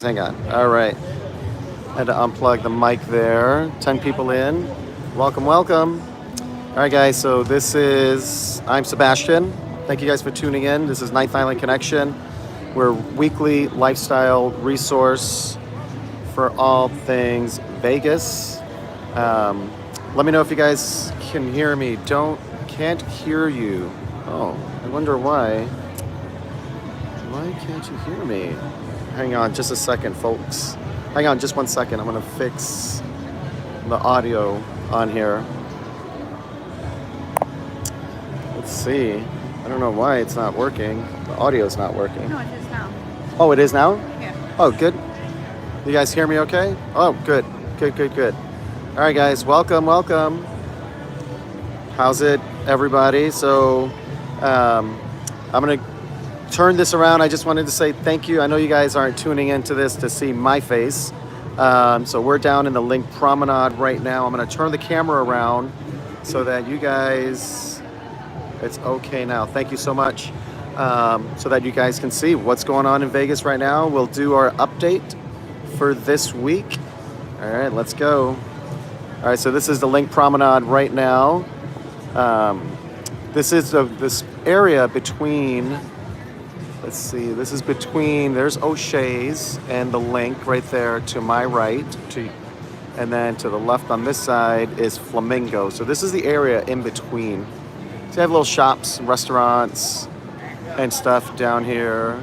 Hang on. All right. Had to unplug the mic there. 10 people in. Welcome, welcome. All right, guys. So I'm Sebastian. Thank you guys for tuning in. This is Ninth Island Connection. We're a weekly lifestyle resource for all things Vegas. Let me know if you guys can hear me. Can't hear you. Oh, I wonder why. Why can't you hear me? Hang on just a second, folks. Hang on just 1 second. I'm gonna fix the audio on here. Let's see. I don't know why it's not working. The audio's not working. No, it is now. Oh, it is now? Yeah. Oh, good. You guys hear me okay? Oh, good. Good. All right, guys. Welcome. How's it, everybody? So, I'm gonna turn this around. I just wanted to say thank you. I know you guys aren't tuning into this to see my face. So we're down in the LinQ Promenade right now. I'm going to turn the camera around so that you guys, it's okay now. Thank you so much. So that you guys can see what's going on in Vegas right now. We'll do our update for this week. All right, let's go. All right, so this is the LinQ Promenade right now. This is this area between, let's see, this is between, there's O'Shea's and the LinQ right there to my right, and then to the left on this side is Flamingo. So this is the area in between. So you have little shops, restaurants, and stuff down here.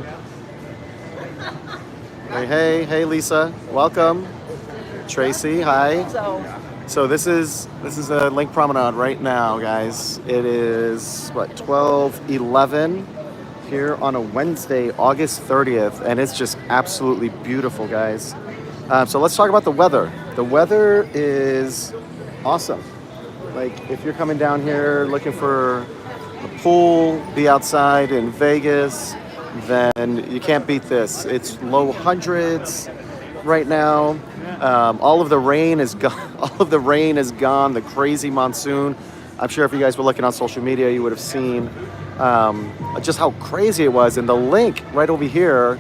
Hey, Lisa, welcome. Tracy, hi. So this is a LinQ Promenade right now, guys. It is, 12:11 here on a Wednesday, August 30th, and it's just absolutely beautiful, guys. So let's talk about the weather. The weather is awesome. Like, if you're coming down here looking for a pool, be outside in Vegas, then you can't beat this. It's low hundreds right now. All of the rain is gone. All of the rain is gone. The crazy monsoon. I'm sure if you guys were looking on social media, you would have seen just how crazy it was. And the LinQ right over here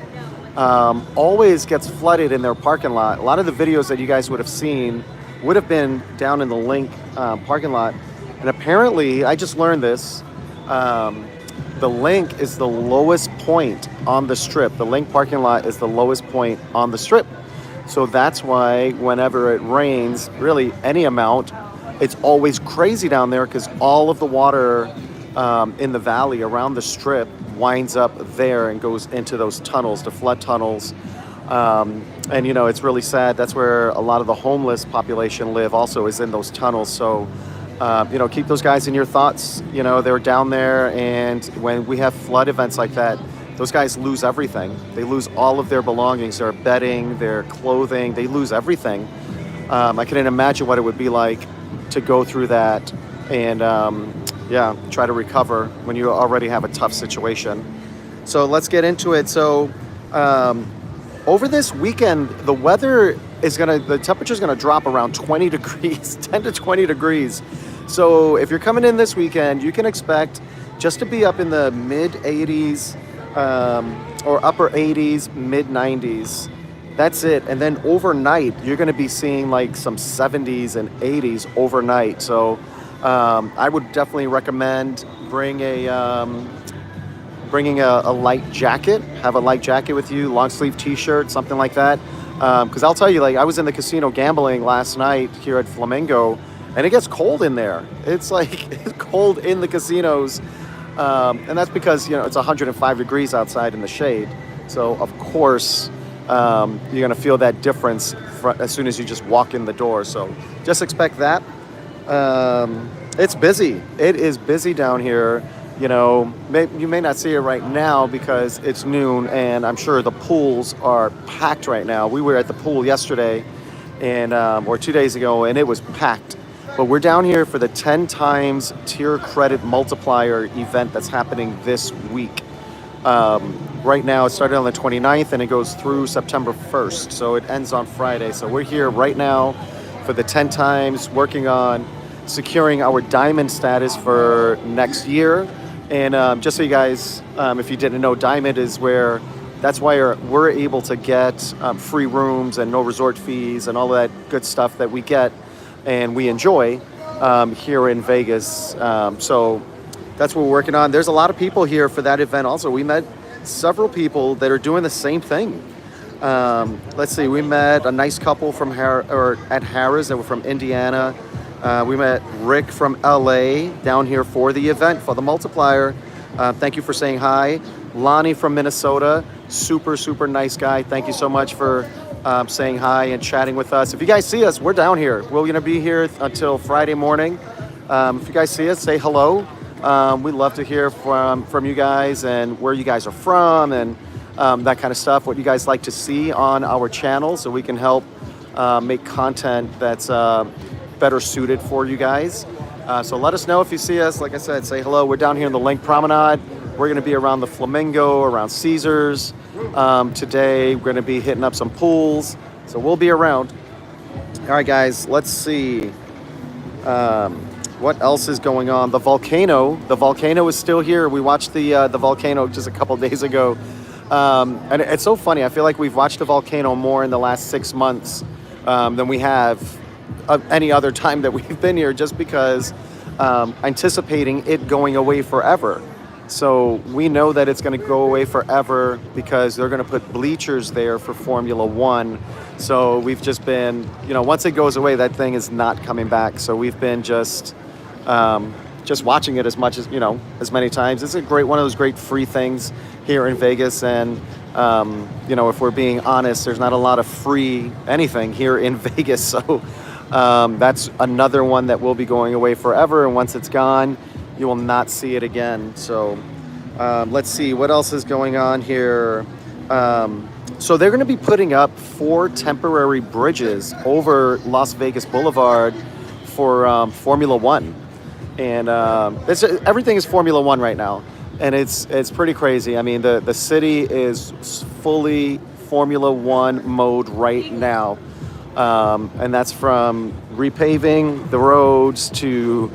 always gets flooded in their parking lot. A lot of the videos that you guys would have seen would have been down in the LinQ parking lot. And apparently, I just learned this, the LinQ is the lowest point on the strip. The LinQ parking lot is the lowest point on the strip. So that's why whenever it rains, really any amount, it's always crazy down there because all of the water in the valley around the strip winds up there and goes into those tunnels, the flood tunnels. And, you know, it's really sad. That's where a lot of the homeless population live also, is in those tunnels. So, you know, keep those guys in your thoughts. You know, they're down there, and when we have flood events like that, those guys lose everything. They lose all of their belongings, their bedding, their clothing. They lose everything. I couldn't imagine what it would be like to go through that and, try to recover when you already have a tough situation. So let's get into it. So over this weekend, the temperature's gonna drop around 20 degrees, 10 to 20 degrees. So if you're coming in this weekend, you can expect just to be up in the mid 80s, or upper 80s, mid 90s. That's it. And then overnight, you're going to be seeing like some 70s and 80s overnight. So I would definitely recommend bringing a light jacket. Have a light jacket with you, long sleeve t-shirt, something like that. Because I'll tell you, like, I was in the casino gambling last night here at Flamingo, and it gets cold in there. It's like it's cold in the casinos. And that's because, you know, it's 105 degrees outside in the shade. So, of course, you're going to feel that difference as soon as you just walk in the door. So just expect that. It's busy. It is busy down here. You know, you may not see it right now because it's noon, and I'm sure the pools are packed right now. We were at the pool yesterday or 2 days ago, and it was packed. But we're down here for the 10 times tier credit multiplier event that's happening this week. Right now, it started on the 29th and it goes through September 1st. So it ends on Friday. So we're here right now for the 10 times, working on securing our diamond status for next year. And just so you guys, if you didn't know, diamond is where that's why we're able to get free rooms and no resort fees and all of that good stuff that we get and we enjoy here in Vegas. So that's what we're working on. There's a lot of people here for that event also. We met several people that are doing the same thing. Let's see, we met a nice couple from at Harrah's that were from Indiana. We met Rick from LA down here for the event, for the multiplier. Thank you for saying hi. Lonnie from Minnesota, super, super nice guy. Thank you so much for saying hi and chatting with us. If you guys see us, we're down here. We're going to be here until Friday morning. If you guys see us, say hello. We'd love to hear from you guys and where you guys are from and that kind of stuff, what you guys like to see on our channel so we can help make content that's better suited for you guys. So let us know if you see us. Like I said, say hello. We're down here in the LinQ Promenade. We're going to be around the Flamingo, around Caesars. Today, we're going to be hitting up some pools. So we'll be around. All right, guys, let's see. What else is going on? The volcano is still here. We watched the volcano just a couple days ago. And it's so funny. I feel like we've watched the volcano more in the last 6 months than we have any other time that we've been here, just because anticipating it going away forever. So we know that it's going to go away forever because they're going to put bleachers there for Formula One. So we've just been, once it goes away, that thing is not coming back. So we've been just watching it as much as, as many times. It's one of those great free things here in Vegas. And, if we're being honest, there's not a lot of free anything here in Vegas. So that's another one that will be going away forever. And once it's gone, you will not see it again. So let's see what else is going on here. So they're going to be putting up 4 temporary bridges over Las Vegas Boulevard for Formula One. And everything is Formula One right now. And it's pretty crazy. I mean, the city is fully Formula One mode right now. And that's from repaving the roads to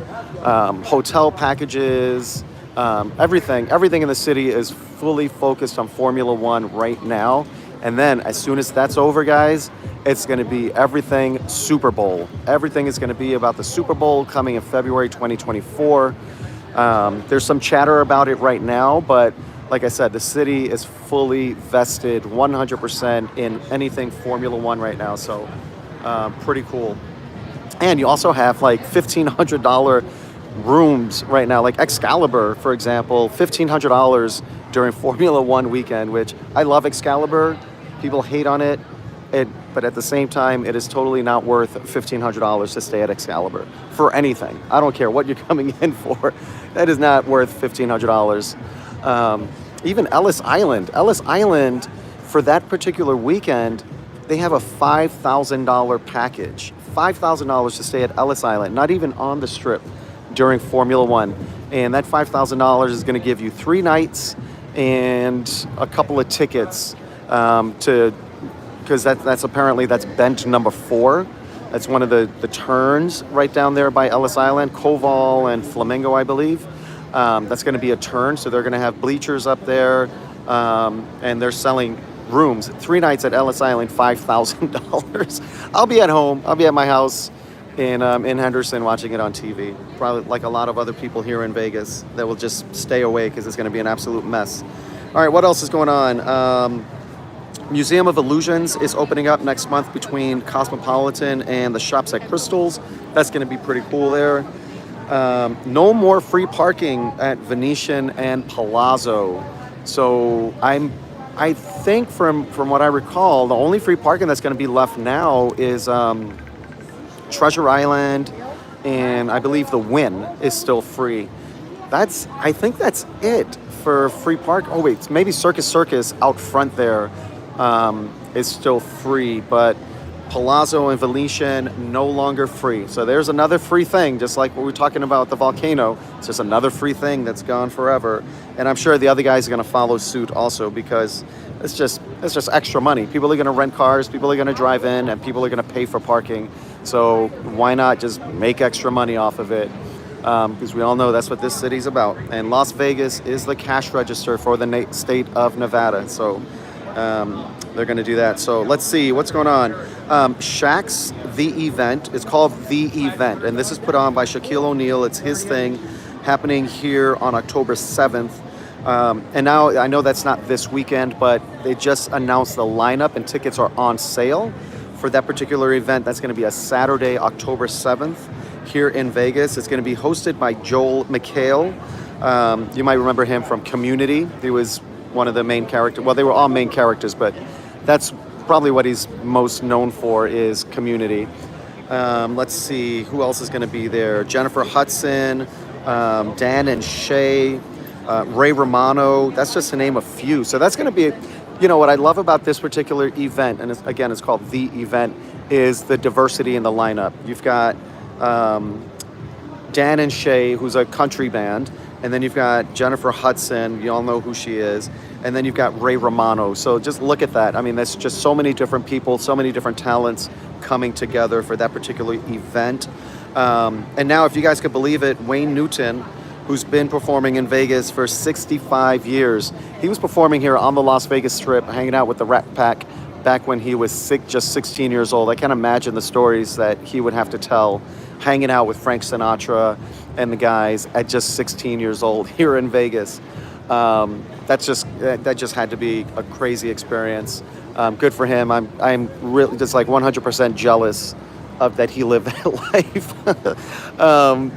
hotel packages. Everything in the city is fully focused on Formula One right now. And then as soon as that's over, guys, it's going to be everything Super Bowl. Everything is going to be about the Super Bowl coming in February 2024. There's some chatter about it right now, but like I said, the city is fully vested 100% in anything Formula One right now. So pretty cool. And you also have like $1,500 rooms right now, like Excalibur, for example, $1,500 during Formula One weekend, which I love Excalibur. People hate on it, but at the same time, it is totally not worth $1,500 to stay at Excalibur for anything. I don't care what you're coming in for. That is not worth $1,500. Even Ellis Island, for that particular weekend, they have a $5,000 package. $5,000 to stay at Ellis Island, not even on the Strip during Formula One. And that $5,000 is going to give you 3 nights and a couple of tickets because that's bend number 4. That's one of the turns right down there by Ellis Island, Koval and Flamingo, I believe. That's going to be a turn, so they're going to have bleachers up there, and they're selling rooms. 3 nights at Ellis Island, $5,000. I'll be at home. I'll be at my house in Henderson watching it on TV. Probably like a lot of other people here in Vegas that will just stay away because it's going to be an absolute mess. All right, what else is going on? Museum of Illusions is opening up next month between Cosmopolitan and the Shops at Crystals. That's going to be pretty cool there. No more free parking at Venetian and Palazzo. So I think from what I recall, the only free parking that's going to be left now is Treasure Island, and I believe the Wynn is still free. I think that's it for free park. Oh wait, maybe Circus out front there is still free, but Palazzo and Venetian no longer free. So there's another free thing, just like what we were talking about the volcano. It's just another free thing that's gone forever. And I'm sure the other guys are going to follow suit also because it's just extra money. People are going to rent cars, people are going to drive in, and people are going to pay for parking. So why not just make extra money off of it? Because we all know that's what this city's about. And Las Vegas is the cash register for the state of Nevada. So They're going to do that. So let's see what's going on. Shaq's The Event. It's called The Event, and this is put on by Shaquille O'Neal. It's his thing, happening here on October 7th. And now I know that's not this weekend, but they just announced the lineup and tickets are on sale for that particular event. That's going to be a Saturday, October 7th here in Vegas. It's going to be hosted by Joel McHale. You might remember him from Community. He was one of the main characters. Well, they were all main characters, but that's probably what he's most known for is Community. Let's see, who else is going to be there? Jennifer Hudson, Dan and Shay, Ray Romano. That's just to name a few. So that's going to be, you know, what I love about this particular event, and it's called The Event, is the diversity in the lineup. You've got Dan and Shay, who's a country band, and then you've got Jennifer Hudson, you all know who she is, and then you've got Ray Romano. So just look at that. I mean, that's just so many different people, so many different talents coming together for that particular event. And now, if you guys could believe it, Wayne Newton, who's been performing in Vegas for 65 years, he was performing here on the Las Vegas Strip, hanging out with the Rat Pack back when he was just 16 years old. I can't imagine the stories that he would have to tell hanging out with Frank Sinatra and the guys at just 16 years old here in Vegas. That just had to be a crazy experience. Good for him. I'm really just like 100% jealous of that he lived that life.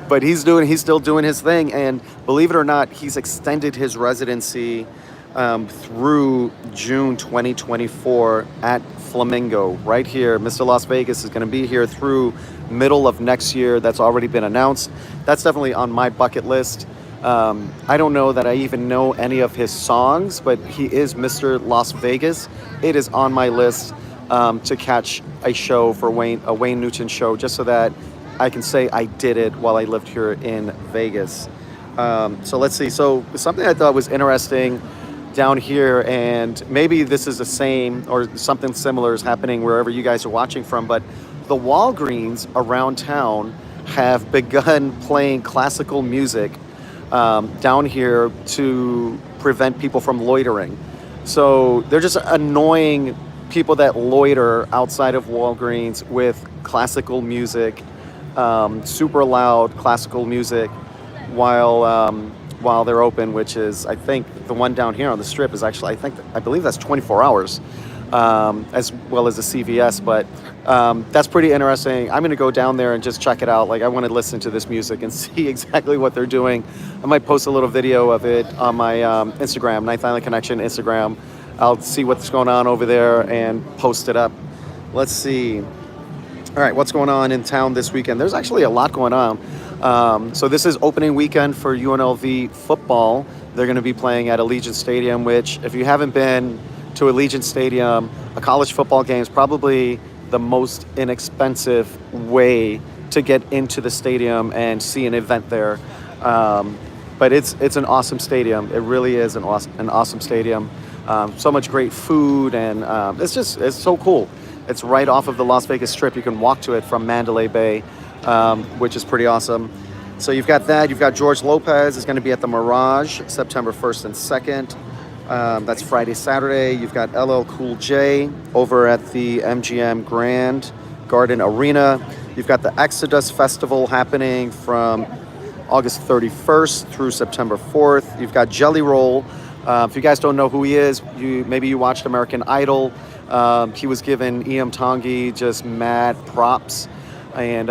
But he's still doing his thing, and believe it or not, he's extended his residency through June 2024 at Flamingo right here. Mr. Las Vegas is going to be here through middle of next year. That's already been announced. That's definitely on my bucket list. I don't know that I even know any of his songs, but he is Mr. Las Vegas. It is on my list to catch a show for a Wayne Newton show, just so that I can say I did it while I lived here in Vegas. So let's see. So something I thought was interesting down here, and maybe this is the same or something similar is happening wherever you guys are watching from, but the Walgreens around town have begun playing classical music down here to prevent people from loitering. So they're just annoying people that loiter outside of Walgreens with classical music, super loud classical music while they're open, which is, I think the one down here on the Strip is actually, I believe that's 24 hours, as well as the CVS, but that's pretty interesting. I'm going to go down there and just check it out. Like, I want to listen to this music and see exactly what they're doing. I might post a little video of it on my Instagram, Ninth Island Connection Instagram. I'll see what's going on over there and post it up. Let's see. All right, what's going on in town this weekend? There's actually a lot going on. So this is opening weekend for UNLV football. They're going to be playing at Allegiant Stadium, which, if you haven't been to Allegiant Stadium, a college football game is probably the most inexpensive way to get into the stadium and see an event there. But it's an awesome stadium. It really is an awesome stadium. So much great food, and it's so cool. It's right off of the Las Vegas Strip. You can walk to it from Mandalay Bay, which is pretty awesome. So you've got that. You've got George Lopez is going to be at the Mirage September 1st and 2nd. That's Friday, Saturday. You've got LL Cool J over at the MGM Grand Garden Arena. You've got the Exodus Festival happening from August 31st through September 4th. You've got Jelly Roll. If you guys don't know who he is, maybe you watched American Idol. He was giving E.M. Tongi just mad props, and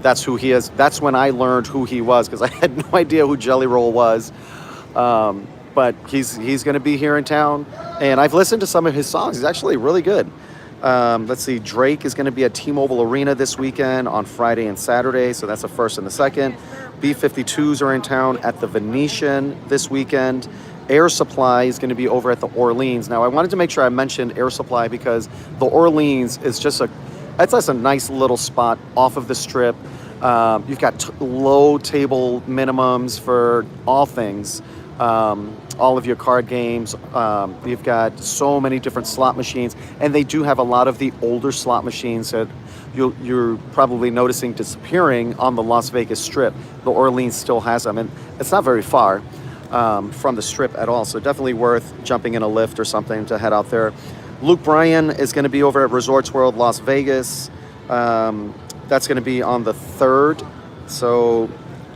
that's who he is. That's when I learned who he was, because I had no idea who Jelly Roll was. But he's going to be here in town, and I've listened to some of his songs. He's actually really good. Let's see, Drake is going to be at T-Mobile Arena this weekend on Friday and Saturday, so that's the 1st and the 2nd. B-52s are in town at the Venetian this weekend. Air Supply is going to be over at the Orleans. Now, I wanted to make sure I mentioned Air Supply because the Orleans is just a nice little spot off of the Strip. You've got low table minimums for all things, all of your card games. You've got so many different slot machines, and they do have a lot of the older slot machines that you're probably noticing disappearing on the Las Vegas Strip. The Orleans still has them, and it's not very far. from the Strip at all. So definitely worth jumping in a lift or something to head out there. Luke Bryan is going to be over at Resorts World Las Vegas. That's going to be on the 3rd. So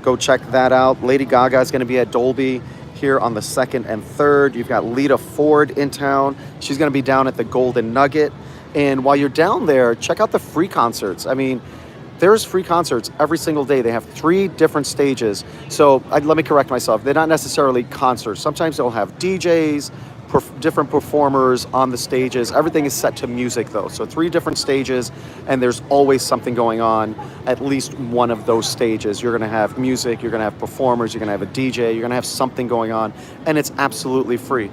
go check that out. Lady Gaga is going to be at Dolby here on the 2nd and 3rd. You've got Lita Ford in town. She's going to be down at the Golden Nugget. And while you're down there, check out the free concerts. I mean, there's free concerts every single day. They have 3 different stages. So let me correct myself. They're not necessarily concerts. Sometimes they'll have DJs, different performers on the stages. Everything is set to music though. So 3 different stages, and there's always something going on at least one of those stages. You're gonna have music, you're gonna have performers, you're gonna have a DJ, you're gonna have something going on, and it's absolutely free.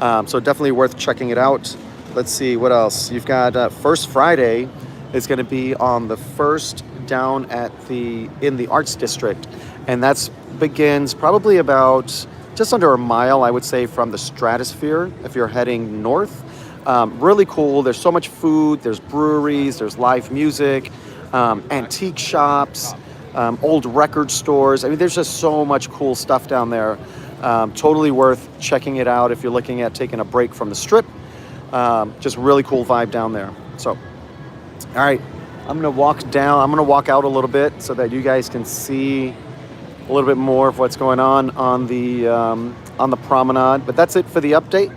So definitely worth checking it out. Let's see what else. You've got First Friday is gonna be on the 1st down at in the Arts District, and that's begins probably about just under a mile, I would say, from the Stratosphere if you're heading north. Really cool. There's so much food. There's breweries. There's live music, antique shops, old record stores. I mean, there's just so much cool stuff down there. Totally worth checking it out if you're looking at taking a break from the Strip. Just really cool vibe down there. So, all right, I'm going to walk down. I'm going to walk out a little bit so that you guys can see a little bit more of what's going on the promenade. But that's it for the update.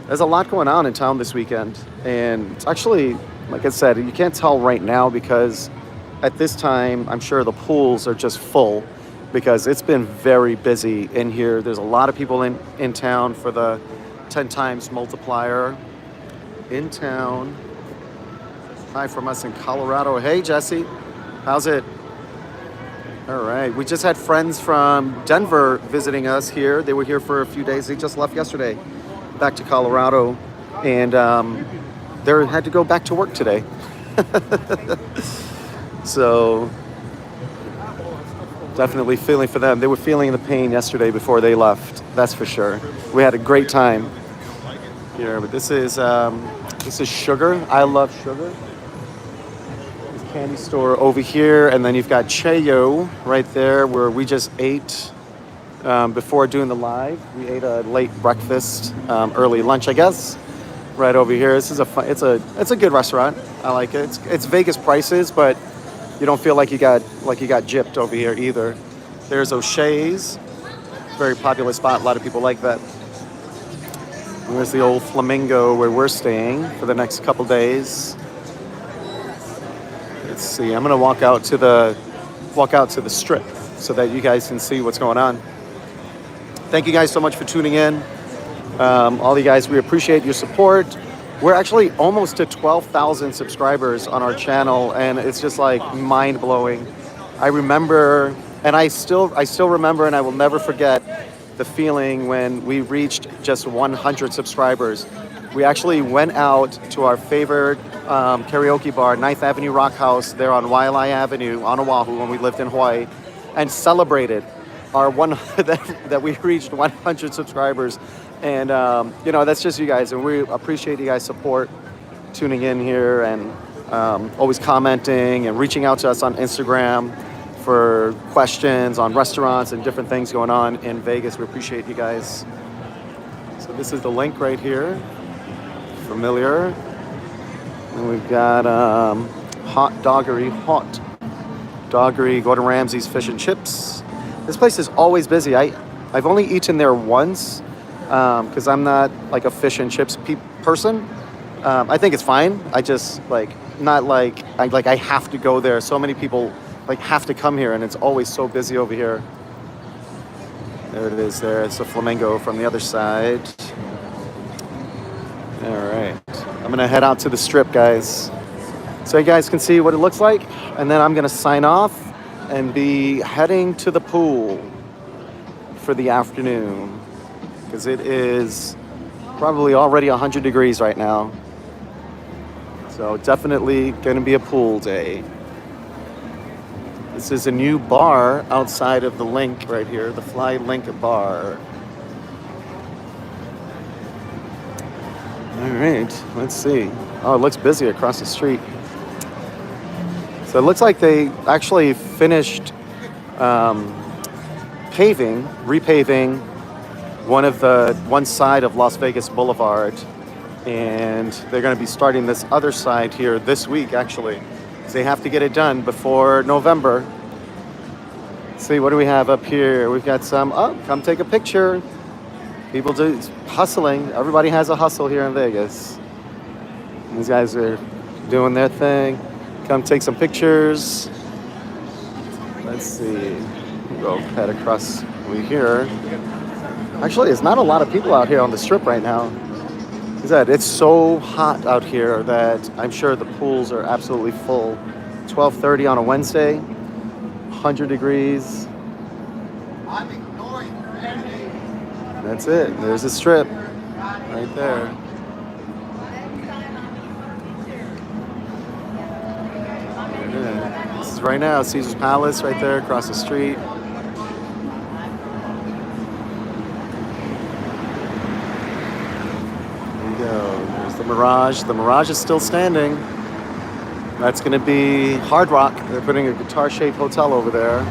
There's a lot going on in town this weekend, and it's actually, like I said, you can't tell right now because at this time I'm sure the pools are just full because it's been very busy in here. There's a lot of people in town for the 10 times multiplier in town. Hi from us in Colorado. Hey Jesse, how's it? All right, we just had friends from Denver visiting us here. They were here for a few days. They just left yesterday back to Colorado, and they had to go back to work today. So definitely feeling for them. They were feeling the pain yesterday before they left, that's for sure. We had a great time here, but this is Sugar. I love Sugar. Candy store over here, and then you've got Cheyo right there where we just ate before doing the live. We ate a late breakfast, early lunch, I guess, right over here. This is it's a good restaurant. I like it. It's Vegas prices, but you don't feel like you got gypped over here either. There's O'Shea's, very popular spot. A lot of people like that. There's the old Flamingo where we're staying for the next couple days. Let's see. I'm gonna walk out to the Strip so that you guys can see what's going on. Thank you guys so much for tuning in. All you guys, we appreciate your support. We're actually almost to 12,000 subscribers on our channel, and it's just like mind blowing. I remember, and I still remember, and I will never forget the feeling when we reached just 100 subscribers. We actually went out to our favorite karaoke bar, 9th Avenue Rock House, there on Waialae Avenue on Oahu when we lived in Hawaii, and celebrated our that we reached 100 subscribers. And that's just you guys, and we appreciate you guys' support, tuning in here, and always commenting and reaching out to us on Instagram for questions on restaurants and different things going on in Vegas. We appreciate you guys. So this is the LinQ right here. Familiar. And we've got Hot Doggery, Gordon Ramsay's Fish and Chips. This place is always busy. I've only eaten there once because I'm not like a fish and chips person. I think it's fine. I just not like I have to go there. So many people have to come here, and it's always so busy over here. There it is there. It's the Flamingo from the other side. All right. I'm going to head out to the Strip, guys, so you guys can see what it looks like. And then I'm going to sign off and be heading to the pool for the afternoon because it is probably already 100 degrees right now. So definitely going to be a pool day. This is a new bar outside of the LinQ right here, the Fly LinQ bar. All right, let's see. Oh, it looks busy across the street. So it looks like they actually finished repaving one side of Las Vegas Boulevard, and they're going to be starting this other side here this week, actually. So they have to get it done before November. Let's see, what do we have up here? We've got some, oh, come take a picture. People do hustling. Everybody has a hustle here in Vegas. These guys are doing their thing. Come take some pictures. Let's see. We'll go head across over here. Actually, there's not a lot of people out here on the strip right now. As I said, it's so hot out here that I'm sure the pools are absolutely full. 12:30 on a Wednesday, 100 degrees. I'm ignoring Promenade. That's it. There's the strip right there. This is right now Caesar's Palace right there across the street. There's the Mirage. The Mirage is still standing. That's going to be Hard Rock. They're putting a guitar-shaped hotel over there.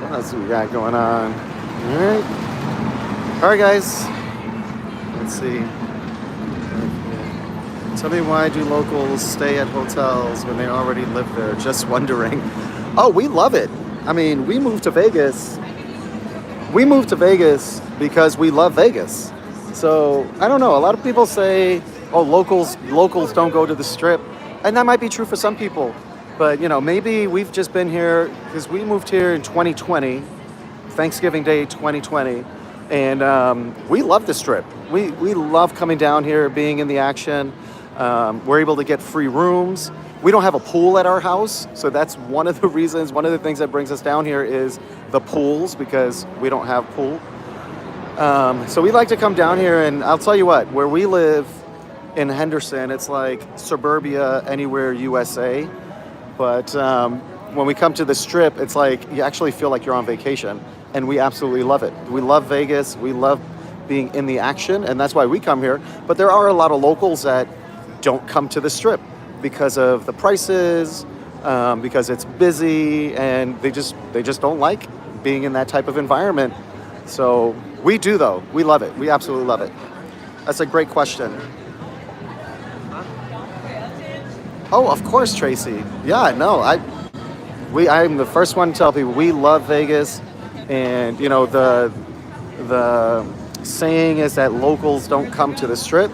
What else do we got going on? All right, guys. Let's see. Tell me, why do locals stay at hotels when they already live there? Just wondering. Oh, we love it. I mean, we moved to Vegas. We moved to Vegas because we love Vegas. So, I don't know. A lot of people say, oh, locals don't go to the strip. And that might be true for some people. But, you know, maybe we've just been here because we moved here in 2020, Thanksgiving Day 2020. And we love the strip. We love coming down here, being in the action. We're able to get free rooms. We don't have a pool at our house. So that's one of the reasons, one of the things that brings us down here is the pools, because we don't have pool. So we like to come down here, and I'll tell you what, where we live in Henderson, it's like suburbia anywhere USA. But when we come to the strip, it's like you actually feel like you're on vacation, and we absolutely love it. We love Vegas. We love being in the action, and that's why we come here. But there are a lot of locals that don't come to the strip because of the prices, because it's busy, and they just don't like being in that type of environment. So we do, though. We love it. We absolutely love it. That's a great question. Oh, of course, Tracy. Yeah, no, I'm the first one to tell people we love Vegas, and you know the saying is that locals don't come to the strip.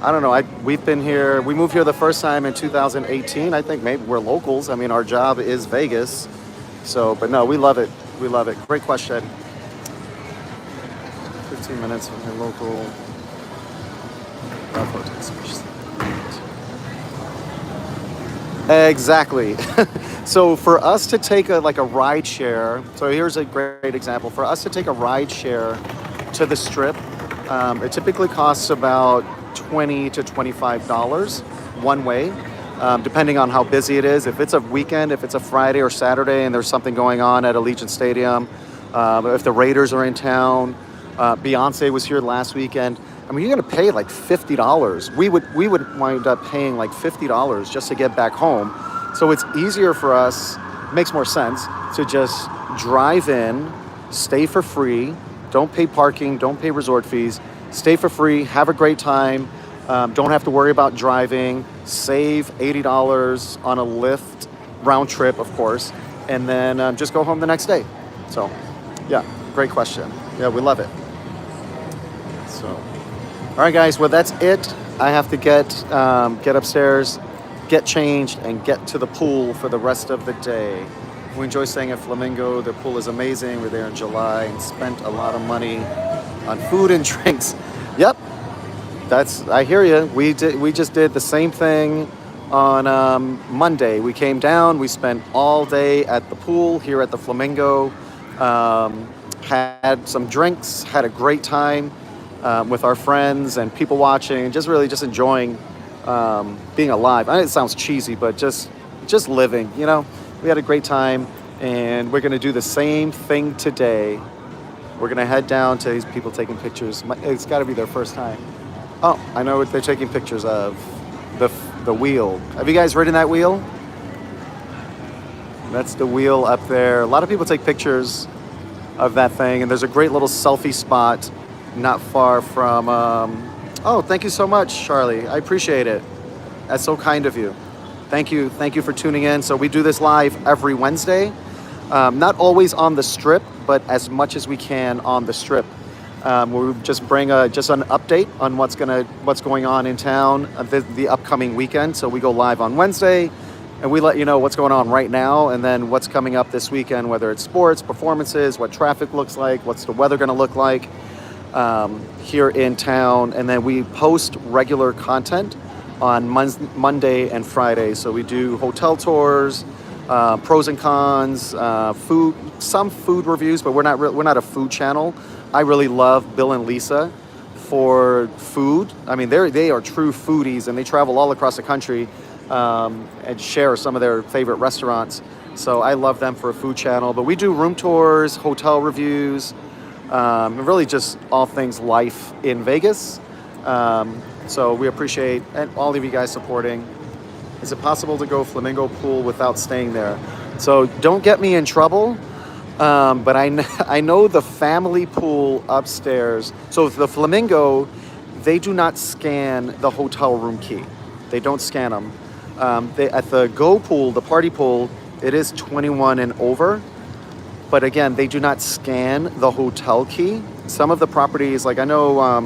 I don't know. We've been here. We moved here the first time in 2018. I think maybe we're locals. I mean, our job is Vegas. So, but no, we love it. We love it. Great question. 15 minutes from your local. Exactly. So for us to take a Rideshare, so here's a great example. For us to take a Rideshare to the strip, it typically costs about $20 to $25 one way, depending on how busy it is. If it's a weekend, if it's a Friday or Saturday and there's something going on at Allegiant Stadium, if the Raiders are in town, Beyonce was here last weekend. I mean, you're going to pay like $50. We would wind up paying like $50 just to get back home. So it's easier for us, makes more sense to just drive in, stay for free, don't pay parking, don't pay resort fees, stay for free, have a great time, don't have to worry about driving, save $80 on a Lyft round trip, of course, and then just go home the next day. So, yeah, great question. Yeah, we love it. So, all right, guys, well, that's it. I have to get upstairs, get changed, and get to the pool for the rest of the day. We enjoy staying at Flamingo. The pool is amazing. We're there in July and spent a lot of money on food and drinks. Yep, I hear you. We just did the same thing on Monday. We came down. We spent all day at the pool here at the Flamingo. Had some drinks. Had a great time with our friends and people watching. Just enjoying being alive. I know it sounds cheesy, but just living. You know, we had a great time, and we're gonna do the same thing today. We're gonna head down to these people taking pictures. It's got to be their first time. Oh, I know what they're taking pictures of. The wheel. Have you guys ridden that wheel? That's the wheel up there. A lot of people take pictures of that thing. And there's a great little selfie spot not far from. Oh, thank you so much, Charlie. I appreciate it. That's so kind of you. Thank you for tuning in. So we do this live every Wednesday. Not always on the strip, but as much as we can on the strip. We just bring just an update on what's going on in town the upcoming weekend. So we go live on Wednesday, and we let you know what's going on right now, and then what's coming up this weekend, whether it's sports, performances, what traffic looks like, what's the weather going to look like here in town, and then we post regular content on Monday and Friday. So we do hotel tours, pros and cons, food, some food reviews, but we're not a food channel. I really love Bill and Lisa for food. I mean, they are true foodies, and they travel all across the country and share some of their favorite restaurants. So I love them for a food channel. But we do room tours, hotel reviews, and really just all things life in Vegas. So we appreciate all of you guys supporting. Is it possible to go Flamingo Pool without staying there? So don't get me in trouble. But I know the family pool upstairs. So the Flamingo, they do not scan the hotel room key. They don't scan them. At the Go pool, the party pool, it is 21 and over. But again, they do not scan the hotel key. Some of the properties, like I know,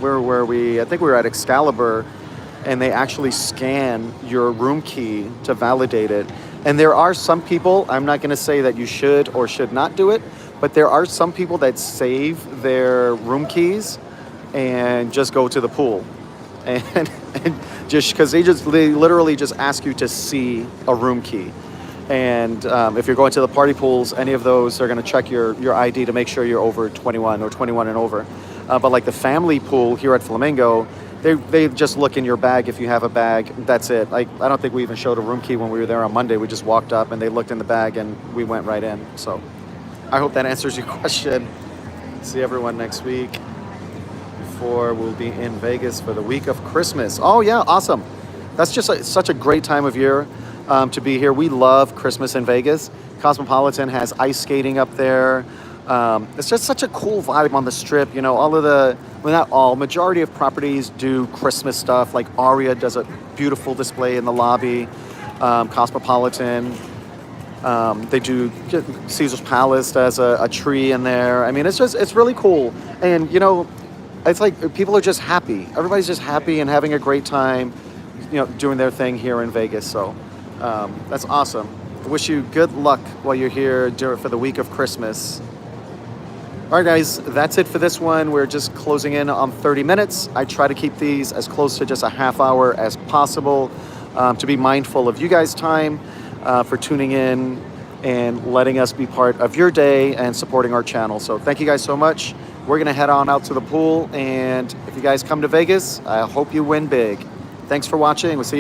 where were we? I think we were at Excalibur, and they actually scan your room key to validate it. And there are some people, I'm not going to say that you should or should not do it, but there are some people that save their room keys and just go to the pool. And just because they literally just ask you to see a room key. And if you're going to the party pools, any of those, they're going to check your ID to make sure you're over 21 or 21 and over. But like the family pool here at Flamingo, they just look in your bag if you have a bag. That's it. Like, I don't think we even showed a room key when we were there on Monday. We just walked up and they looked in the bag and we went right in. So I hope that answers your question. See everyone next week. Before we'll be in Vegas for the week of Christmas. Oh yeah, awesome. That's just such a great time of year to be here. We love Christmas in Vegas. Cosmopolitan has ice skating up there. It's just such a cool vibe on the strip. You know, not all, majority of properties do Christmas stuff. Like Aria does a beautiful display in the lobby. Cosmopolitan, they do, Caesar's Palace does a tree in there. I mean, it's really cool. And, you know, it's like people are just happy. Everybody's just happy and having a great time, you know, doing their thing here in Vegas. So that's awesome. I wish you good luck while you're here for the week of Christmas. All right, guys, that's it for this one. We're just closing in on 30 minutes. I try to keep these as close to just a half hour as possible to be mindful of you guys' time for tuning in and letting us be part of your day and supporting our channel. So thank you guys so much. We're going to head on out to the pool. And if you guys come to Vegas, I hope you win big. Thanks for watching. We'll see you.